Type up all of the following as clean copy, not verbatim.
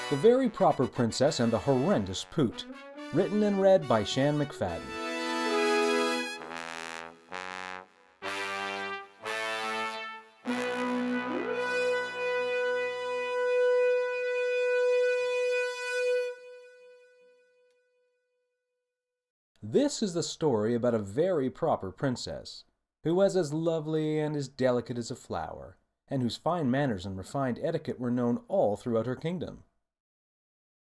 The Very Proper Princess and the Horrendous Poot, written and read by Shan McFadden. This is the story about a very proper princess, who was as lovely and as delicate as a flower, and whose fine manners and refined etiquette were known all throughout her kingdom.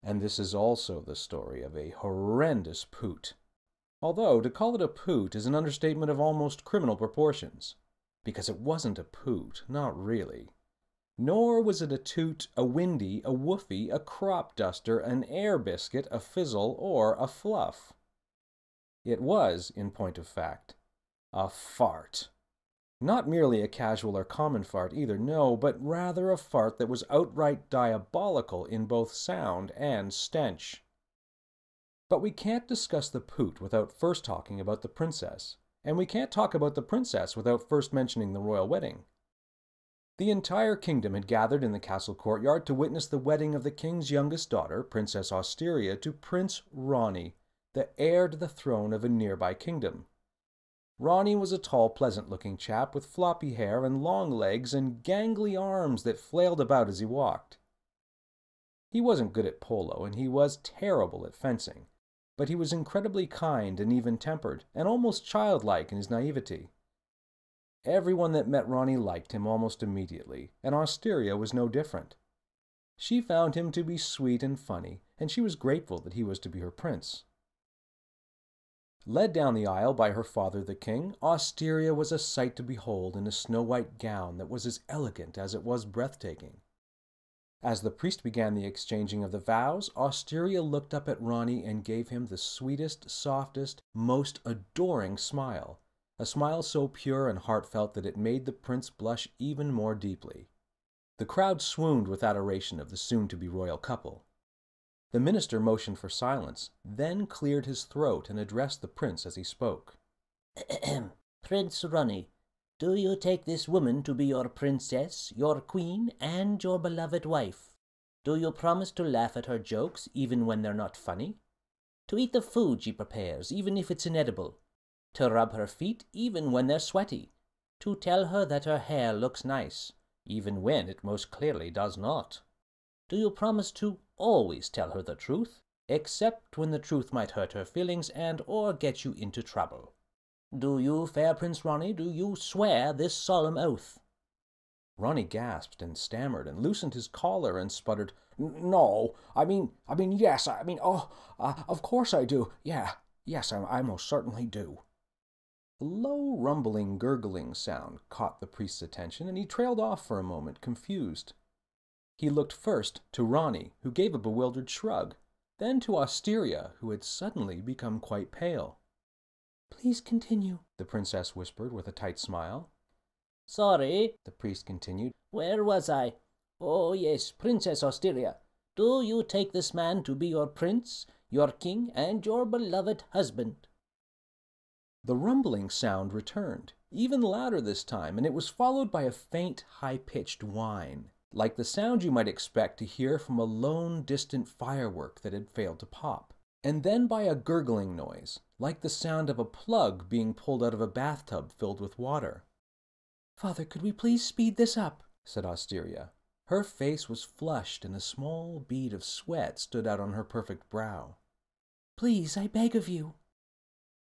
And this is also the story of a horrendous poot. Although to call it a poot is an understatement of almost criminal proportions, because it wasn't a poot, not really. Nor was it a toot, a windy, a woofy, a crop duster, an air biscuit, a fizzle, or a fluff. It was, in point of fact, a fart. Not merely a casual or common fart either, no, but rather a fart that was outright diabolical in both sound and stench. But we can't discuss the poot without first talking about the princess, and we can't talk about the princess without first mentioning the royal wedding. The entire kingdom had gathered in the castle courtyard to witness the wedding of the king's youngest daughter, Princess Asteria, to Prince Ronnie, the heir to the throne of a nearby kingdom. Ronnie was a tall, pleasant-looking chap with floppy hair and long legs and gangly arms that flailed about as he walked. He wasn't good at polo, and he was terrible at fencing, but he was incredibly kind and even-tempered, and almost childlike in his naivety. Everyone that met Ronnie liked him almost immediately, and Asteria was no different. She found him to be sweet and funny, and she was grateful that he was to be her prince. Led down the aisle by her father the king, Asteria was a sight to behold in a snow-white gown that was as elegant as it was breathtaking. As the priest began the exchanging of the vows, Asteria looked up at Ronnie and gave him the sweetest, softest, most adoring smile, a smile so pure and heartfelt that it made the prince blush even more deeply. The crowd swooned with adoration of the soon-to-be royal couple. The minister motioned for silence, then cleared his throat and addressed the prince as he spoke. Prince Ronnie, do you take this woman to be your princess, your queen, and your beloved wife? Do you promise to laugh at her jokes, even when they're not funny? To eat the food she prepares, even if it's inedible? To rub her feet, even when they're sweaty? To tell her that her hair looks nice, even when it most clearly does not? Do you promise to always tell her the truth, except when the truth might hurt her feelings and or get you into trouble? Do you, fair Prince Ronnie, do you swear this solemn oath? Ronnie gasped and stammered and loosened his collar and sputtered, No, I mean, yes, of course I do. Yes, I most certainly do. A low, rumbling, gurgling sound caught the priest's attention, and he trailed off for a moment, confused. He looked first to Ronnie, who gave a bewildered shrug, then to Asteria, who had suddenly become quite pale. Please continue, the princess whispered with a tight smile. Sorry, the priest continued. Where was I? Oh, yes, Princess Asteria. Do you take this man to be your prince, your king, and your beloved husband? The rumbling sound returned, even louder this time, and it was followed by a faint, high-pitched whine, like the sound you might expect to hear from a lone, distant firework that had failed to pop, and then by a gurgling noise, like the sound of a plug being pulled out of a bathtub filled with water. Father, could we please speed this up? Said Asteria. Her face was flushed, and a small bead of sweat stood out on her perfect brow. Please, I beg of you.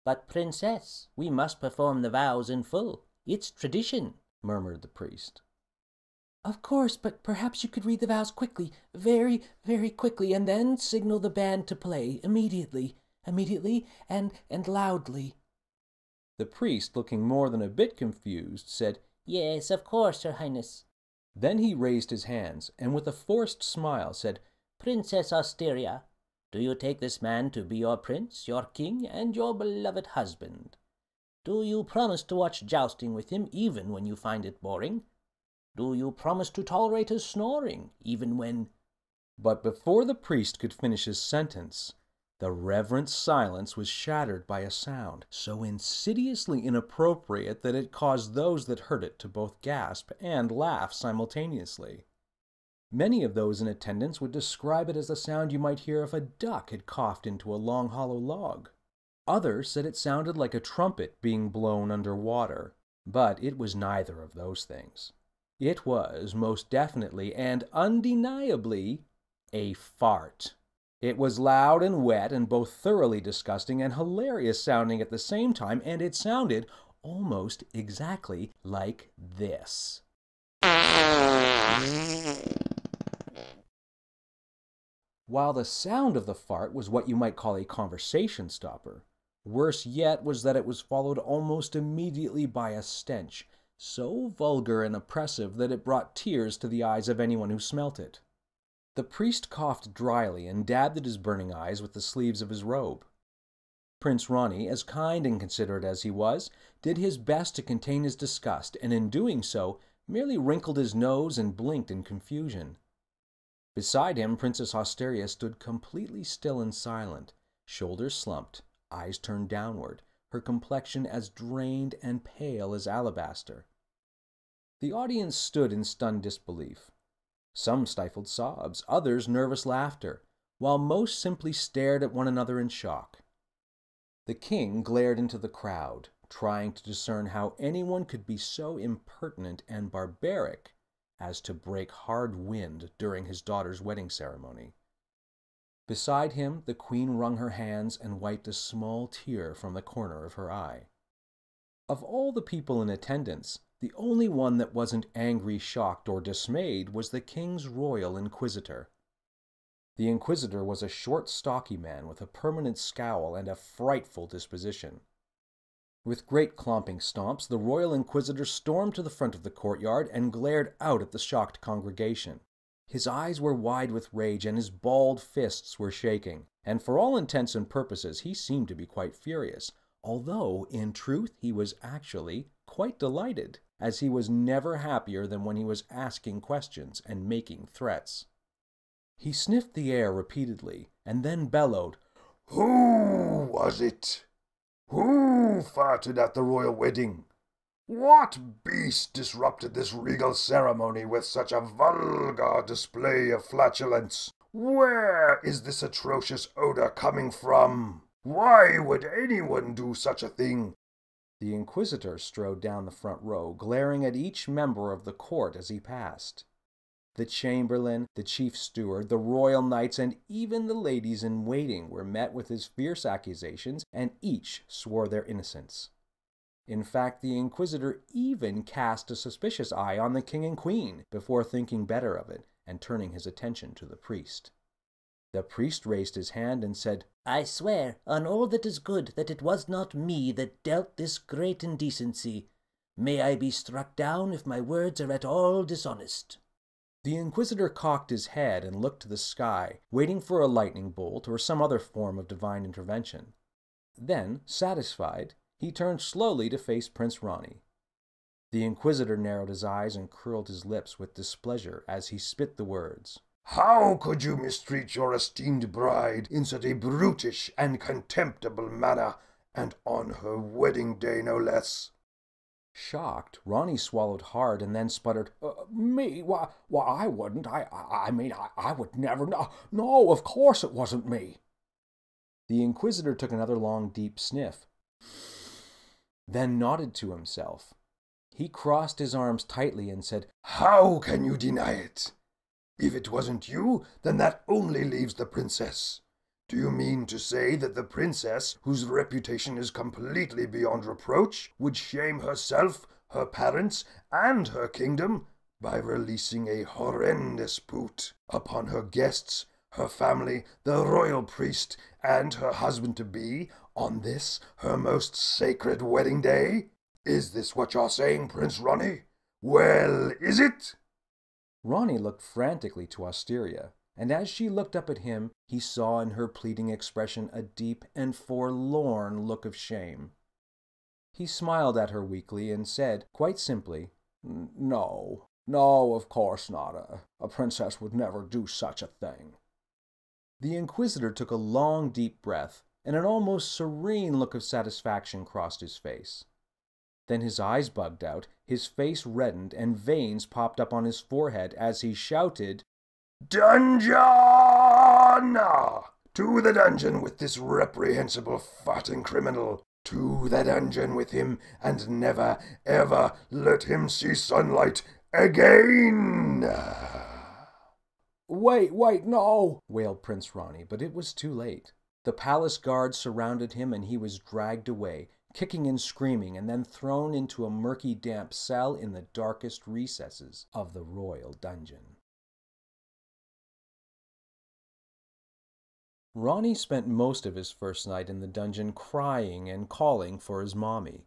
But, princess, we must perform the vows in full. It's tradition, murmured the priest. Of course, but perhaps you could read the vows quickly, very, very quickly, and then signal the band to play immediately, and loudly. The priest, looking more than a bit confused, said, Yes, of course, Your Highness. Then he raised his hands, and with a forced smile said, Princess Asteria, do you take this man to be your prince, your king, and your beloved husband? Do you promise to watch jousting with him even when you find it boring? Do you promise to tolerate his snoring, even when— But before the priest could finish his sentence, the reverent silence was shattered by a sound so insidiously inappropriate that it caused those that heard it to both gasp and laugh simultaneously. Many of those in attendance would describe it as the sound you might hear if a duck had coughed into a long hollow log. Others said it sounded like a trumpet being blown underwater, but it was neither of those things. It was most definitely and undeniably a fart. It was loud and wet and both thoroughly disgusting and hilarious sounding at the same time, and it sounded almost exactly like this. While the sound of the fart was what you might call a conversation stopper, worse yet was that it was followed almost immediately by a stench, so vulgar and oppressive that it brought tears to the eyes of anyone who smelt it. The priest coughed dryly and dabbed at his burning eyes with the sleeves of his robe. Prince Ronnie, as kind and considerate as he was, did his best to contain his disgust, and in doing so, merely wrinkled his nose and blinked in confusion. Beside him, Princess Asteria stood completely still and silent, shoulders slumped, eyes turned downward, her complexion as drained and pale as alabaster. The audience stood in stunned disbelief. Some stifled sobs, others nervous laughter, while most simply stared at one another in shock. The king glared into the crowd, trying to discern how anyone could be so impertinent and barbaric as to break hard wind during his daughter's wedding ceremony. Beside him, the queen wrung her hands and wiped a small tear from the corner of her eye. Of all the people in attendance, the only one that wasn't angry, shocked, or dismayed was the king's royal inquisitor. The inquisitor was a short, stocky man with a permanent scowl and a frightful disposition. With great clomping stomps, the royal inquisitor stormed to the front of the courtyard and glared out at the shocked congregation. His eyes were wide with rage and his balled fists were shaking, and for all intents and purposes he seemed to be quite furious, although in truth he was actually quite delighted, as he was never happier than when he was asking questions and making threats. He sniffed the air repeatedly and then bellowed, "Who was it? Who farted at the royal wedding? What beast disrupted this regal ceremony with such a vulgar display of flatulence? Where is this atrocious odor coming from? Why would anyone do such a thing?" The inquisitor strode down the front row, glaring at each member of the court as he passed. The chamberlain, the chief steward, the royal knights, and even the ladies in waiting were met with his fierce accusations, and each swore their innocence. In fact, the inquisitor even cast a suspicious eye on the king and queen before thinking better of it and turning his attention to the priest. The priest raised his hand and said, "I swear on all that is good that it was not me that dealt this great indecency. May I be struck down if my words are at all dishonest." The inquisitor cocked his head and looked to the sky, waiting for a lightning bolt or some other form of divine intervention. Then, satisfied, he turned slowly to face Prince Ronnie. The inquisitor narrowed his eyes and curled his lips with displeasure as he spit the words, "How could you mistreat your esteemed bride in such a brutish and contemptible manner, and on her wedding day no less?" Shocked, Ronnie swallowed hard and then sputtered, "Me? Why, I wouldn't. I would never. No, of course it wasn't me." The inquisitor took another long, deep sniff, then nodded to himself. He crossed his arms tightly and said, "How can you deny it? If it wasn't you, then that only leaves the princess. Do you mean to say that the princess, whose reputation is completely beyond reproach, would shame herself, her parents, and her kingdom by releasing a horrendous poot upon her guests, her family, the royal priest, and her husband-to-be on this, her most sacred wedding day? Is this what you're saying, Prince Ronnie? Well, is it?" Ronnie looked frantically to Asteria, and as she looked up at him, he saw in her pleading expression a deep and forlorn look of shame. He smiled at her weakly and said, quite simply, No, of course not. A princess would never do such a thing." The inquisitor took a long, deep breath, and an almost serene look of satisfaction crossed his face. Then his eyes bugged out, his face reddened, and veins popped up on his forehead as he shouted, Dungeon! To the dungeon with this reprehensible farting criminal. To the dungeon with him, and never, ever let him see sunlight again! Wait, no! Wailed Prince Ronnie, but it was too late. The palace guards surrounded him and he was dragged away, kicking and screaming, and then thrown into a murky, damp cell in the darkest recesses of the royal dungeon. Ronnie spent most of his first night in the dungeon crying and calling for his mommy.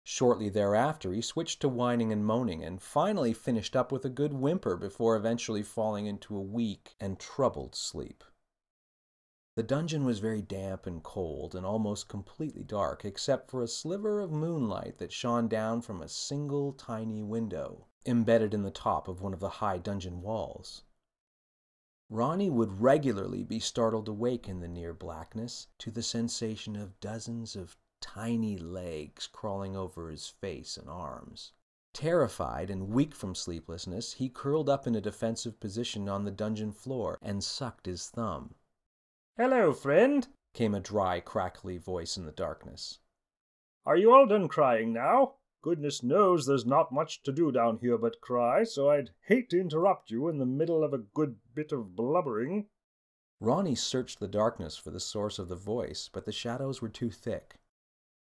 Shortly thereafter, he switched to whining and moaning, and finally finished up with a good whimper before eventually falling into a weak and troubled sleep. The dungeon was very damp and cold and almost completely dark, except for a sliver of moonlight that shone down from a single tiny window, embedded in the top of one of the high dungeon walls. Ronnie would regularly be startled awake in the near blackness to the sensation of dozens of tiny legs crawling over his face and arms. Terrified and weak from sleeplessness, he curled up in a defensive position on the dungeon floor and sucked his thumb. "Hello, friend," came a dry, crackly voice in the darkness. "Are you all done crying now? Goodness knows there's not much to do down here but cry, so I'd hate to interrupt you in the middle of a good bit of blubbering." Ronnie searched the darkness for the source of the voice, but the shadows were too thick.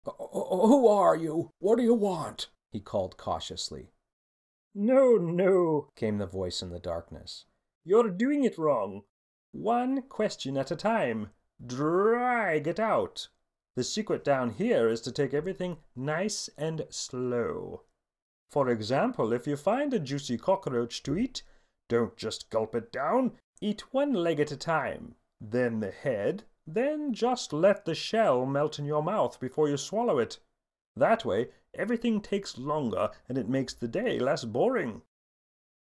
Who are you? What do you want? He called cautiously. No, came the voice in the darkness. You're doing it wrong. One question at a time. Drag it out. The secret down here is to take everything nice and slow. For example, if you find a juicy cockroach to eat, don't just gulp it down. Eat one leg at a time, then the head, then just let the shell melt in your mouth before you swallow it. That way, everything takes longer and it makes the day less boring.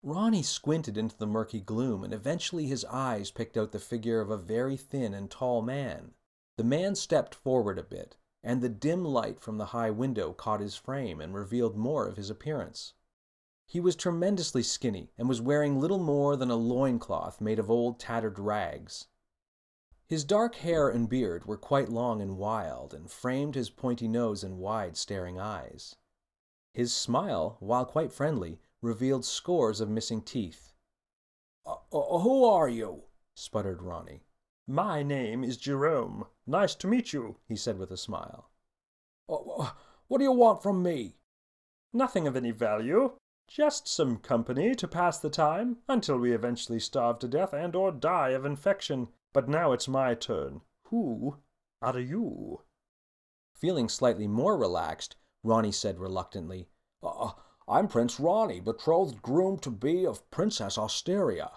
Ronnie squinted into the murky gloom, and eventually his eyes picked out the figure of a very thin and tall man. The man stepped forward a bit, and the dim light from the high window caught his frame and revealed more of his appearance. He was tremendously skinny and was wearing little more than a loincloth made of old tattered rags. His dark hair and beard were quite long and wild, and framed his pointy nose and wide staring eyes. His smile, while quite friendly, revealed scores of missing teeth. Who are you? Sputtered Ronnie. My name is Jerome. Nice to meet you, he said with a smile. What do you want from me? Nothing of any value. Just some company to pass the time until we eventually starve to death and or die of infection. But now it's my turn. Who are you? Feeling slightly more relaxed, Ronnie said reluctantly, I'm Prince Ronnie, betrothed groom-to-be of Princess Asteria.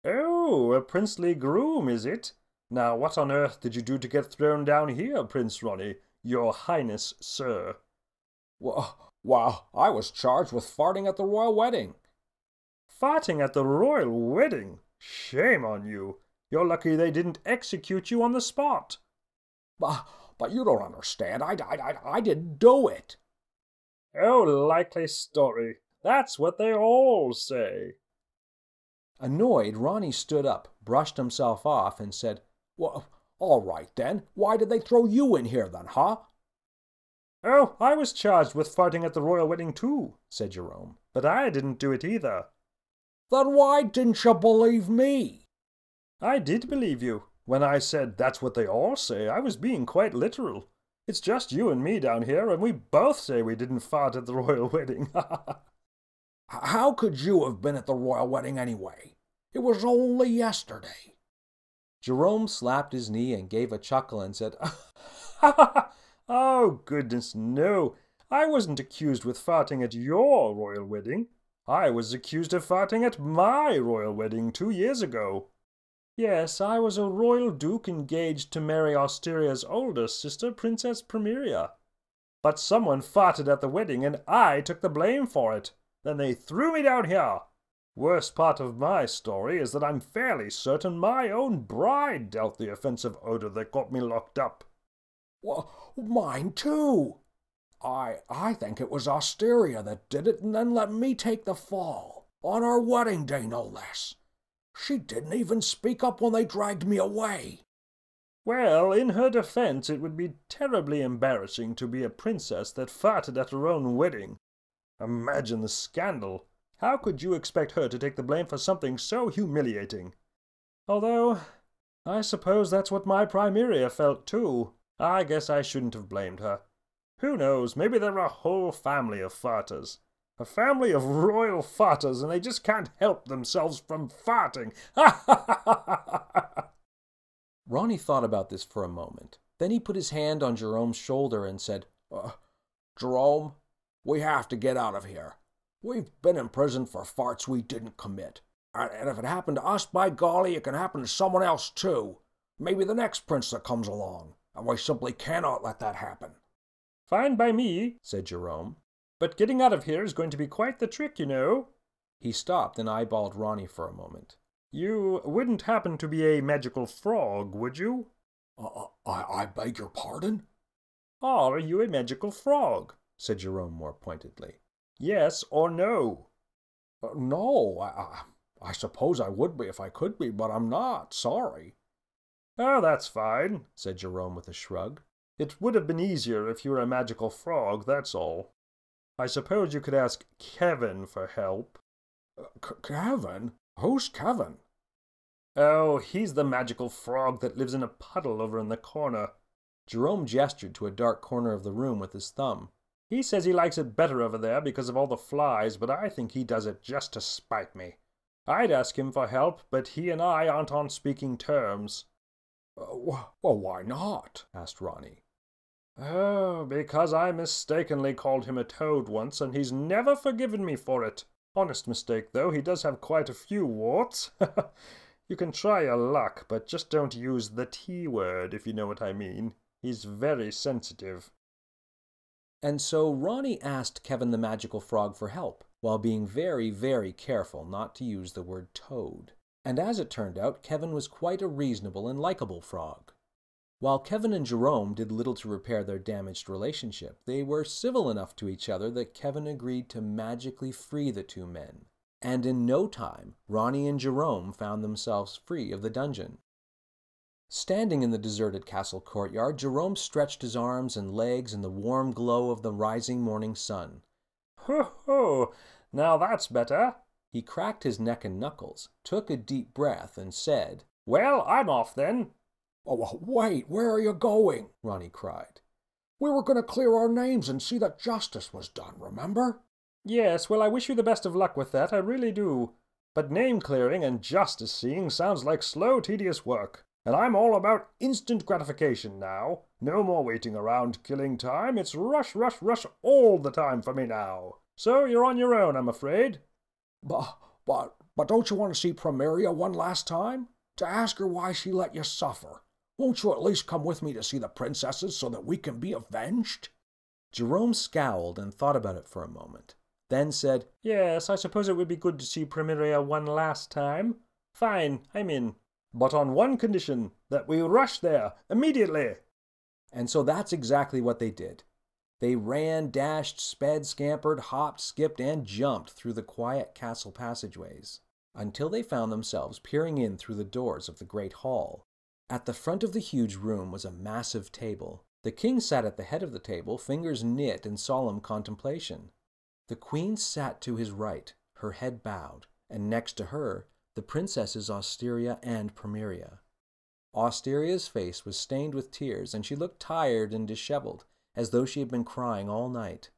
Oh, a princely groom, is it? Now, what on earth did you do to get thrown down here, Prince Ronnie? Your Highness, sir. Well, I was charged with farting at the royal wedding. Farting at the royal wedding? Shame on you. You're lucky they didn't execute you on the spot. But you don't understand. I didn't do it. Oh, likely story. That's what they all say. Annoyed, Ronnie stood up, brushed himself off, and said, Well, all right then. Why did they throw you in here then, huh? Oh, I was charged with farting at the royal wedding too, said Jerome. But I didn't do it either. Then why didn't you believe me? I did believe you. When I said that's what they all say, I was being quite literal. It's just you and me down here, and we both say we didn't fart at the royal wedding. How could you have been at the royal wedding anyway? It was only yesterday. Jerome slapped his knee and gave a chuckle and said, Oh, goodness, no. I wasn't accused with farting at your royal wedding. I was accused of farting at my royal wedding 2 years ago. Yes, I was a royal duke engaged to marry Asteria's older sister, Princess Premiria. But someone farted at the wedding, and I took the blame for it. Then they threw me down here. Worst part of my story is that I'm fairly certain my own bride dealt the offensive odor that got me locked up. Well, mine too. I think it was Asteria that did it and then let me take the fall. On our wedding day, no less. She didn't even speak up when they dragged me away. Well, in her defense, it would be terribly embarrassing to be a princess that farted at her own wedding. Imagine the scandal. How could you expect her to take the blame for something so humiliating? Although, I suppose that's what my Primaria felt too. I guess I shouldn't have blamed her. Who knows, maybe they're a whole family of farters. A family of royal farters, and they just can't help themselves from farting. Ha ha ha ha ha! Ronnie thought about this for a moment. Then he put his hand on Jerome's shoulder and said, Jerome, we have to get out of here. We've been in prison for farts we didn't commit. And if it happened to us, by golly, it can happen to someone else too. Maybe the next prince that comes along. And we simply cannot let that happen. Fine by me, said Jerome. But getting out of here is going to be quite the trick, you know. He stopped and eyeballed Ronnie for a moment. You wouldn't happen to be a magical frog, would you? I beg your pardon? Are you a magical frog? Said Jerome more pointedly. Yes or no? No, I suppose I would be if I could be, but I'm not, sorry. Oh, that's fine, said Jerome with a shrug. It would have been easier if you were a magical frog, that's all. I suppose you could ask Kevin for help. Kevin? Who's Kevin? Oh, he's the magical frog that lives in a puddle over in the corner. Jerome gestured to a dark corner of the room with his thumb. He says he likes it better over there because of all the flies, but I think he does it just to spite me. I'd ask him for help, but he and I aren't on speaking terms. Well, why not? Asked Ronnie. Oh, because I mistakenly called him a toad once, and he's never forgiven me for it. Honest mistake, though, he does have quite a few warts. You can try your luck, but just don't use the T word, if you know what I mean. He's very sensitive. And so Ronnie asked Kevin the Magical Frog for help, while being very, very careful not to use the word toad. And as it turned out, Kevin was quite a reasonable and likable frog. While Kevin and Jerome did little to repair their damaged relationship, they were civil enough to each other that Kevin agreed to magically free the two men. And in no time, Ronnie and Jerome found themselves free of the dungeon. Standing in the deserted castle courtyard, Jerome stretched his arms and legs in the warm glow of the rising morning sun. Ho ho! Now that's better. He cracked his neck and knuckles, took a deep breath, and said, Well, I'm off then. Oh, wait, where are you going? Ronnie cried. We were going to clear our names and see that justice was done, remember? Yes, well, I wish you the best of luck with that, I really do. But name clearing and justice seeing sounds like slow, tedious work. And I'm all about instant gratification now. No more waiting around killing time. It's rush, rush, rush all the time for me now. So you're on your own, I'm afraid. But don't you want to see Primaria one last time? To ask her why she let you suffer? Won't you at least come with me to see the princesses so that we can be avenged? Jerome scowled and thought about it for a moment, then said, Yes, I suppose it would be good to see Primaria one last time. Fine, I'm in. But on one condition, that we rush there immediately. And so that's exactly what they did. They ran, dashed, sped, scampered, hopped, skipped, and jumped through the quiet castle passageways, until they found themselves peering in through the doors of the great hall. At the front of the huge room was a massive table. The king sat at the head of the table, fingers knit in solemn contemplation. The queen sat to his right, her head bowed, and next to her, the princesses Asteria and Primaria. Asteria's face was stained with tears, and she looked tired and disheveled, as though she had been crying all night.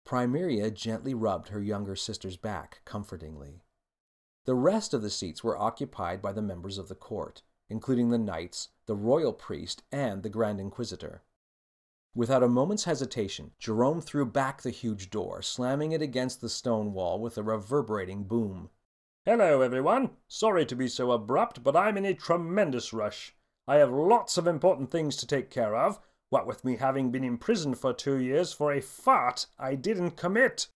Primaria gently rubbed her younger sister's back comfortingly. The rest of the seats were occupied by the members of the court, including the knights, the royal priest, and the Grand Inquisitor. Without a moment's hesitation, Jerome threw back the huge door, slamming it against the stone wall with a reverberating boom. Hello, everyone. Sorry to be so abrupt, but I'm in a tremendous rush. I have lots of important things to take care of, what with me having been imprisoned for 2 years for a fart I didn't commit.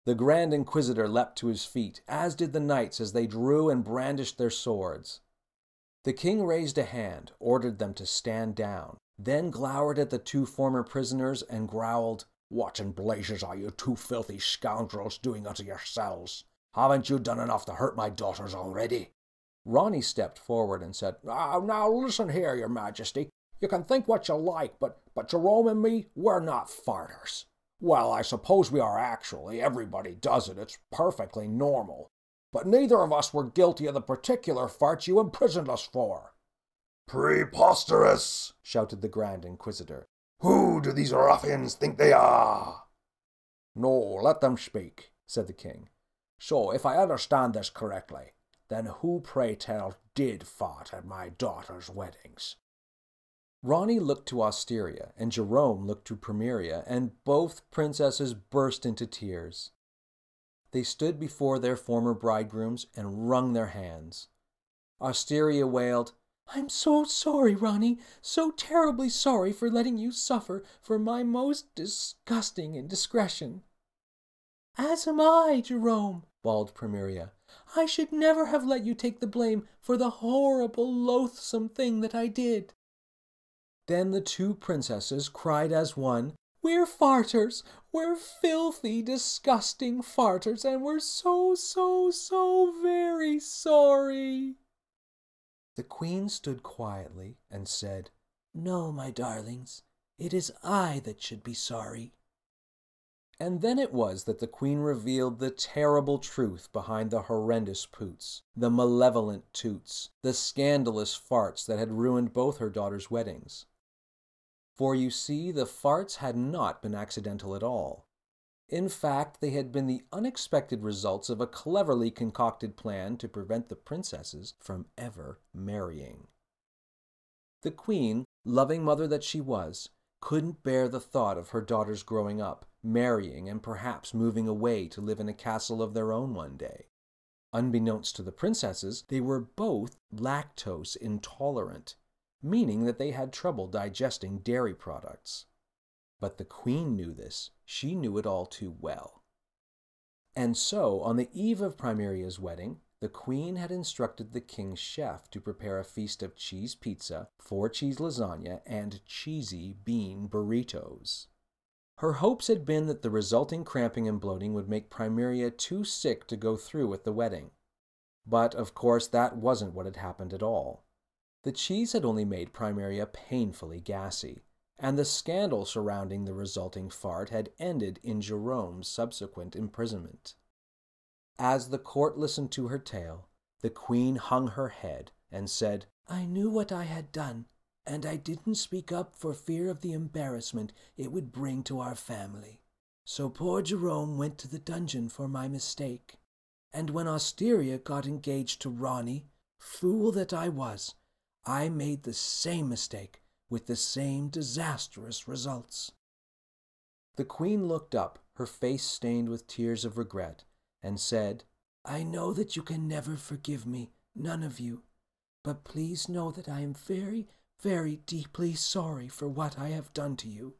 The Grand Inquisitor leapt to his feet, as did the knights as they drew and brandished their swords. The king raised a hand, ordered them to stand down, then glowered at the two former prisoners and growled, What in blazes are you two filthy scoundrels doing unto yourselves? Haven't you done enough to hurt my daughters already? Ronnie stepped forward and said, Now listen here, your majesty. You can think what you like, but Jerome and me, we're not farters. Well, I suppose we are actually. Everybody does it. It's perfectly normal. But neither of us were guilty of the particular farts you imprisoned us for. Preposterous! Shouted the Grand Inquisitor. Who do these ruffians think they are? No, let them speak, said the king. So, if I understand this correctly, then who, pray tell, did fart at my daughter's weddings? Ronnie looked to Asteria, and Jerome looked to Primeria, and both princesses burst into tears. They stood before their former bridegrooms and wrung their hands. Asteria wailed, "I'm so sorry, Ronnie, so terribly sorry for letting you suffer for my most disgusting indiscretion." "As am I, Jerome," bawled Primeria. "I should never have let you take the blame for the horrible, loathsome thing that I did." Then the two princesses cried as one, "We're farters! We're filthy, disgusting farters, and we're so very sorry!" The queen stood quietly and said, "No, my darlings, it is I that should be sorry." And then it was that the queen revealed the terrible truth behind the horrendous poots, the malevolent toots, the scandalous farts that had ruined both her daughters' weddings. For you see, the farts had not been accidental at all. In fact, they had been the unexpected results of a cleverly concocted plan to prevent the princesses from ever marrying. The queen, loving mother that she was, couldn't bear the thought of her daughters growing up, marrying, and perhaps moving away to live in a castle of their own one day. Unbeknownst to the princesses, they were both lactose intolerant, meaning that they had trouble digesting dairy products. But the queen knew this. She knew it all too well. And so, on the eve of Primeria's wedding, the queen had instructed the king's chef to prepare a feast of cheese pizza, 4-cheese lasagna, and cheesy bean burritos. Her hopes had been that the resulting cramping and bloating would make Primeria too sick to go through with the wedding. But, of course, that wasn't what had happened at all. The cheese had only made Primeria painfully gassy, and the scandal surrounding the resulting fart had ended in Jerome's subsequent imprisonment. As the court listened to her tale, the queen hung her head and said, "I knew what I had done, and I didn't speak up for fear of the embarrassment it would bring to our family. So poor Jerome went to the dungeon for my mistake, and when Asteria got engaged to Ronnie, fool that I was, I made the same mistake with the same disastrous results." The queen looked up, her face stained with tears of regret, and said, "I know that you can never forgive me, none of you, but please know that I am very, very deeply sorry for what I have done to you."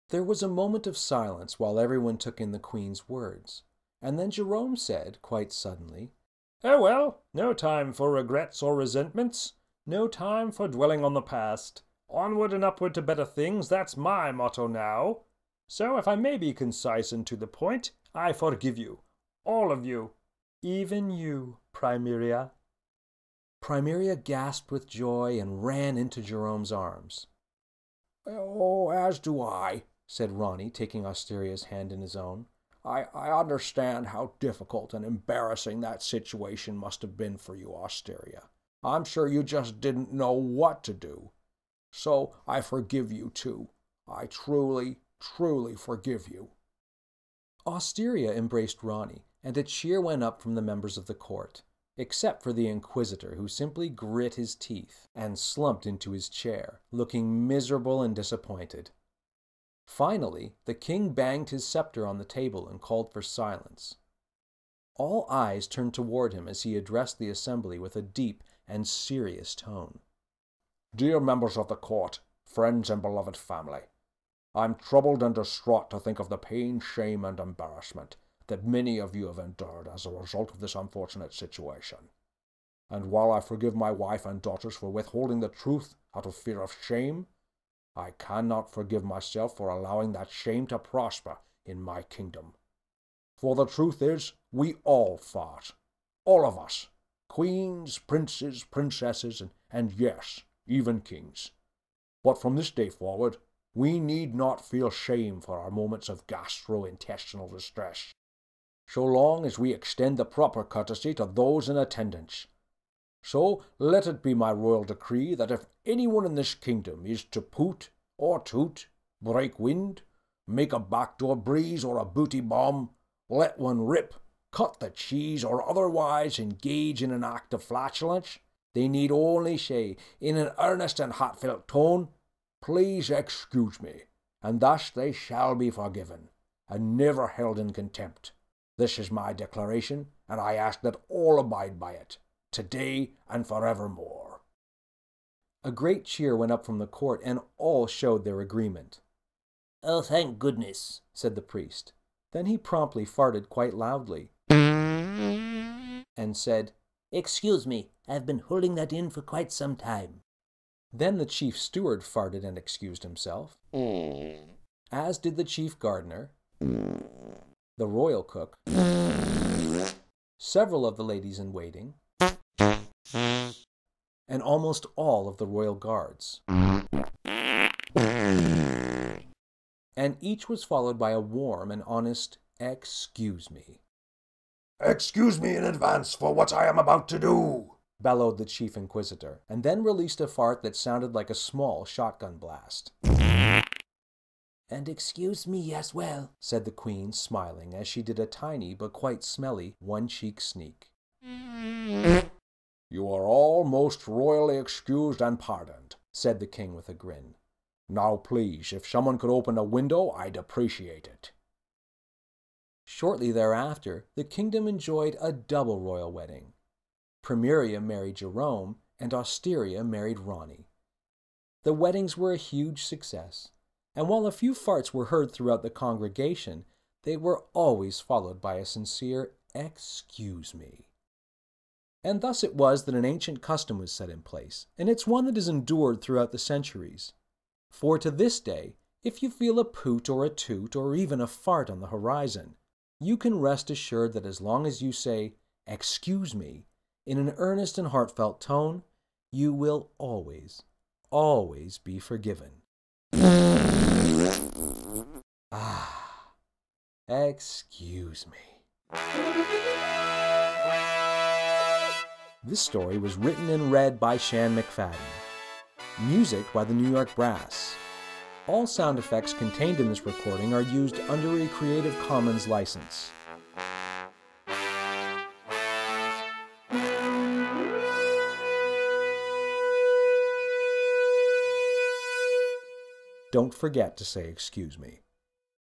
There was a moment of silence while everyone took in the queen's words, and then Jerome said, quite suddenly, "Oh well, no time for regrets or resentments. No time for dwelling on the past. Onward and upward to better things, that's my motto now. So, if I may be concise and to the point, I forgive you. All of you. Even you, Primeria." Primeria gasped with joy and ran into Jerome's arms. "Oh, as do I," said Ronnie, taking Asteria's hand in his own. I understand how difficult and embarrassing that situation must have been for you, Asteria. I'm sure you just didn't know what to do. So I forgive you, too. I truly, truly forgive you." Asteria embraced Ronnie, and a cheer went up from the members of the court, except for the Inquisitor, who simply grit his teeth and slumped into his chair, looking miserable and disappointed. Finally, the king banged his scepter on the table and called for silence. All eyes turned toward him as he addressed the assembly with a deep and serious tone. "Dear members of the court, friends and beloved family, I'm troubled and distraught to think of the pain, shame, and embarrassment that many of you have endured as a result of this unfortunate situation. And while I forgive my wife and daughters for withholding the truth out of fear of shame, I cannot forgive myself for allowing that shame to prosper in my kingdom. For the truth is, we all fart. All of us. queens, princes, princesses, and yes, even kings. But from this day forward, we need not feel shame for our moments of gastrointestinal distress, so long as we extend the proper courtesy to those in attendance. So let it be my royal decree that if anyone in this kingdom is to poot or toot, break wind, make a backdoor breeze or a booty bomb, let one rip, cut the cheese, or otherwise engage in an act of flatulence, they need only say, in an earnest and heartfelt tone, "Please excuse me," and thus they shall be forgiven, and never held in contempt. This is my declaration, and I ask that all abide by it, today and forevermore. A great cheer went up from the court, and all showed their agreement. "Oh, thank goodness," said the priest. Then he promptly farted quite loudly and said, "Excuse me, I've been holding that in for quite some time." Then the chief steward farted and excused himself, as did the chief gardener, the royal cook, several of the ladies in waiting, and almost all of the royal guards. And each was followed by a warm and honest "Excuse me." Excuse me in advance for what I am about to do, bellowed the chief inquisitor, and then released a fart that sounded like a small shotgun blast. "And excuse me as well," said the queen, smiling as she did a tiny but quite smelly one-cheek sneak. You are all most royally excused and pardoned, said the king with a grin. Now please, if someone could open a window, I'd appreciate it. Shortly thereafter, the kingdom enjoyed a double royal wedding. Primeria married Jerome, and Osteria married Ronnie. The weddings were a huge success, and while a few farts were heard throughout the congregation, they were always followed by a sincere "Excuse me." And thus it was that an ancient custom was set in place, and it's one that has endured throughout the centuries. For to this day, if you feel a poot or a toot or even a fart on the horizon, you can rest assured that as long as you say, "Excuse me," in an earnest and heartfelt tone, you will always, always be forgiven. Ah, excuse me. This story was written and read by Shan McFadden. Music by the New York Brass. All sound effects contained in this recording are used under a Creative Commons license. Don't forget to say "excuse me."